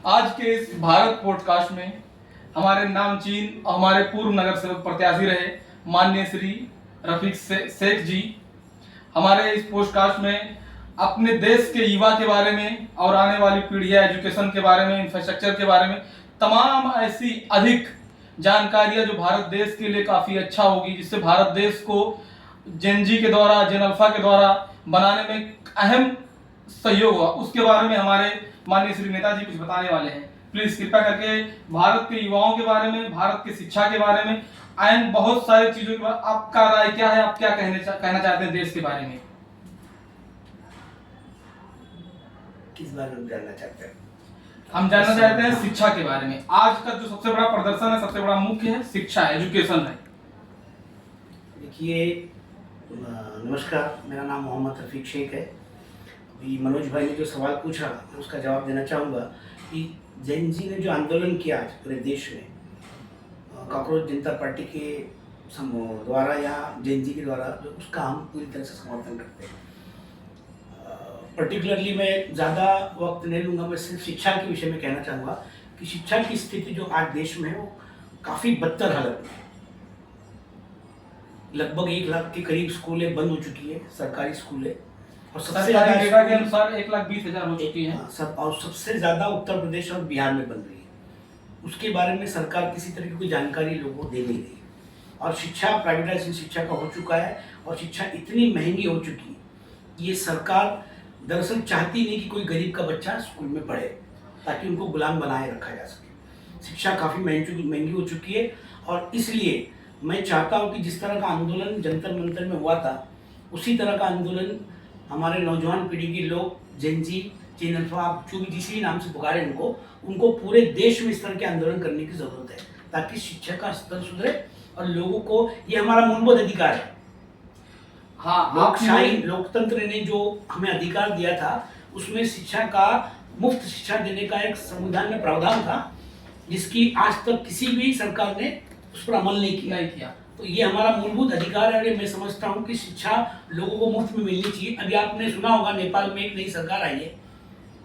आज के इस भारत पॉडकास्ट में हमारे नामचीन और हमारे पूर्व नगर सेवक प्रत्याशी रहे माननीय श्री रफीक शेख जी हमारे इस पॉडकास्ट में अपने देश के युवा के बारे में और आने वाली पीढ़ियां एजुकेशन के बारे में, इंफ्रास्ट्रक्चर के बारे में तमाम ऐसी अधिक जानकारियां जो भारत देश के लिए काफ़ी अच्छा होगी, जिससे भारत देश को जेन जी के द्वारा, जेन अल्फा के द्वारा बनाने में अहम सहयोग हुआ, उसके बारे में हमारे माननीय श्री नेताजी कुछ बताने वाले हैं। प्लीज कृपया करके भारत के युवाओं के बारे में, भारत की शिक्षा के बारे में एंड बहुत सारी चीजों के बारे में आपका राय क्या है, आप क्या कहना चाहते हैं देश के बारे में? किस बारे में जानना चाहते हैं? हम जानना चाहते हैं शिक्षा के बारे में। आज का जो सबसे बड़ा प्रदर्शन है, सबसे बड़ा मुख्य है शिक्षा, एजुकेशन है। देखिए, नमस्कार, मेरा नाम मोहम्मद रफीक शेख है। अभी मनोज भाई ने जो सवाल पूछा उसका जवाब देना चाहूँगा कि जेन जी ने जो आंदोलन किया आज पूरे देश में, कॉकरोच जनता पार्टी के द्वारा या जेन जी के द्वारा, जो उसका हम पूरी तरह से समर्थन करते हैं। पर्टिकुलरली मैं ज़्यादा वक्त नहीं लूँगा, मैं सिर्फ शिक्षा के विषय में कहना चाहूँगा कि शिक्षा की स्थिति जो आज देश में है वो काफ़ी बदतर हालत में है। लगभग 1 लाख के करीब स्कूलें बंद हो चुकी है, सरकारी स्कूलें, और सबसे ज़्यादा डेटा के अनुसार 1,20,000 हो चुकी है। और सबसे ज़्यादा उत्तर प्रदेश और बिहार में बन रही है। उसके बारे में सरकार किसी तरह की कोई जानकारी लोगों को दे नहीं रही। और शिक्षा, प्राइवेटाइजेशन शिक्षा का हो चुका है, और शिक्षा इतनी महंगी हो चुकी है कि ये सरकार दरअसल चाहती नहीं कि कोई गरीब का बच्चा स्कूल में पढ़े, ताकि उनको गुलाम बनाए रखा जा सके। शिक्षा काफ़ी महंगी हो चुकी है, और इसलिए मैं चाहता हूँ कि जिस तरह का आंदोलन जंतर मंतर में हुआ था, उसी तरह का आंदोलन हमारे नौजवान पीढ़ी के लोग, जेन जी, जेन अल्फा, आप जो भी जिस भी नाम से पुकारें उनको पूरे देश में इस तरह के आंदोलन करने की ज़रूरत है, ताकि शिक्षा का स्तर सुधरे और लोगों को, ये हमारा मूलभूत अधिकार है। हाँ, लोकशाही, लोकतंत्र ने जो हमें अधिकार दिया था, उसमें शिक्षा का, मुफ्त शिक्षा देने का एक संविधान में प्रावधान था, जिसकी आज तक किसी भी सरकार ने उस पर अमल नहीं किया। तो ये हमारा मूलभूत अधिकार है, और मैं समझता हूँ कि शिक्षा लोगों को मुफ्त में मिलनी चाहिए। अभी आपने सुना होगा, नेपाल में एक नई सरकार आई है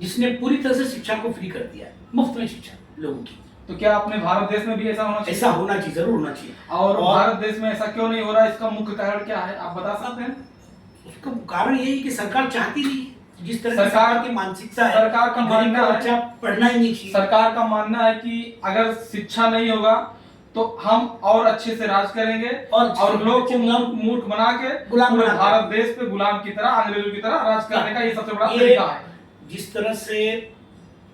जिसने पूरी तरह से शिक्षा को फ्री कर दिया है, मुफ्त में शिक्षा लोगों की। तो क्या अपने भारत देश में भी ऐसा होना चाहिए? ऐसा होना चाहिए, जरूर होना चाहिए। और भारत देश में ऐसा क्यों नहीं हो रहा है, इसका मुख्य कारण क्या है, आप बता सकते हैं? उसका कारण यही है कि सरकार चाहती नहीं, जिस तरह सरकार की मानसिकता है, सरकार का मानना है बच्चा पढ़ना ही नहीं चाहिए। सरकार का मानना है कि अगर शिक्षा नहीं होगा तो हम और अच्छे से राज करेंगे और लोग को मूर्ख बना के गुलाम बना भारत देश पे गुलाम की तरह, अंग्रेजों की तरह राज करने का ये सबसे बड़ा तरीका है। जिस तरह से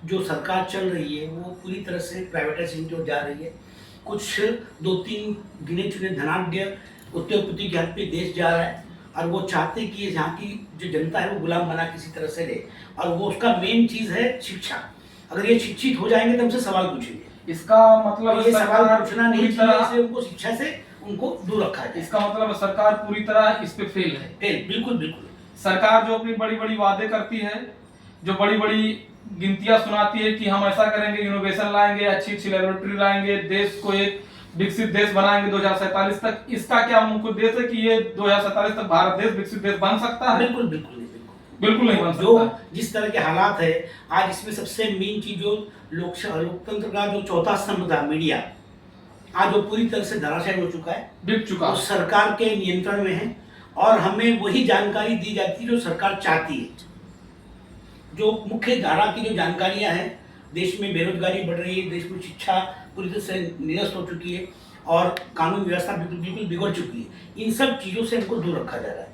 जो सरकार चल रही है वो पूरी तरह से प्राइवेटाइजेशन की ओर जा रही है। कुछ 2-3 गिने चुने धनाढ्य उद्योगपति के हाथ पे देश जा रहा है, और वो चाहते कि यहाँ की जो जनता है वो गुलाम बना किसी तरह से ले, और वो उसका मेन चीज़ है शिक्षा। अगर ये शिक्षित हो जाएंगे तो हमसे सवाल पूछेंगे। इसका मतलब ये सवाल पूछना नहीं चाहिए, उनको शिक्षा से उनको दूर रखा जाए। इसका मतलब सरकार पूरी तरह इस पे फेल है। बिल्कुल बिल्कुल। सरकार जो अपनी बड़ी बड़ी वादे करती है, जो बड़ी बड़ी गिनतियां सुनाती है कि हम ऐसा करेंगे, इनोवेशन लाएंगे, अच्छी लेबोरेटरी लाएंगे, देश को एक विकसित देश बनाएंगे 2047 तक, इसका क्या मुख्य उद्देश्य है कि ये 2047 तक भारत देश विकसित देश बन सकता है? बिल्कुल नहीं बन सकता। जो जिस तरह के हालात है आज, इसमें सबसे मेन चीज जो लोकतंत्र का जो चौथा स्तंभ था, मीडिया, आज वो पूरी तरह से धराशायी हो चुका है, बिक चुका है, सरकार के नियंत्रण में है, और हमें वही जानकारी दी जाती है जो सरकार चाहती है। जो मुख्य धारा की जो जानकारियां हैं, देश में बेरोजगारी बढ़ रही है, देश में शिक्षा पूरी तरह से निरस्त हो चुकी है, और कानून व्यवस्था बिल्कुल बिगड़ चुकी है, इन सब चीज़ों से हमको दूर रखा जा रहा है।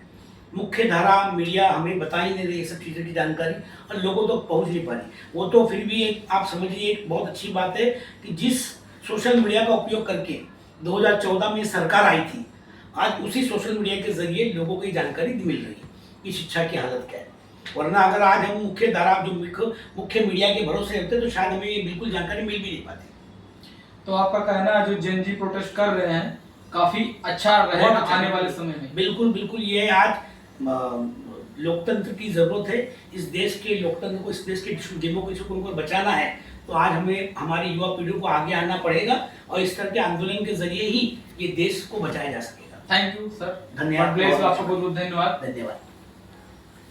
मुख्य धारा मीडिया हमें बता ही नहीं रही ये सब चीज़ों की जानकारी, और लोगों तक पहुंच नहीं पा रही। वो तो फिर भी एक, आप समझिए, एक बहुत अच्छी बात है कि जिस सोशल मीडिया का उपयोग करके 2014 में सरकार आई थी, आज उसी सोशल मीडिया के जरिए लोगों को ये जानकारी मिल रही है कि शिक्षा की हालत क्या है। वरना अगर आज हम मुख्य धारा, जो मुख्य मीडिया के भरोसे होते, तो शायद हमें ये बिल्कुल जानकारी मिल भी नहीं पाती। तो आपका कहना है जो जेन जी प्रोटेस्ट कर रहे हैं काफी अच्छा रहेगा आने वाले समय में? बिल्कुल। ये आज लोकतंत्र की जरूरत है। इस देश के लोकतंत्र को, इस देश के डेमोक्रेसी को बचाना है, तो आज हमें हमारी युवा पीढ़ी को आगे आना पड़ेगा, और इस तरह के आंदोलन के जरिए ही ये देश को बचाया जा सकेगा। थैंक यू सर, धन्यवाद। आपको बहुत बहुत धन्यवाद।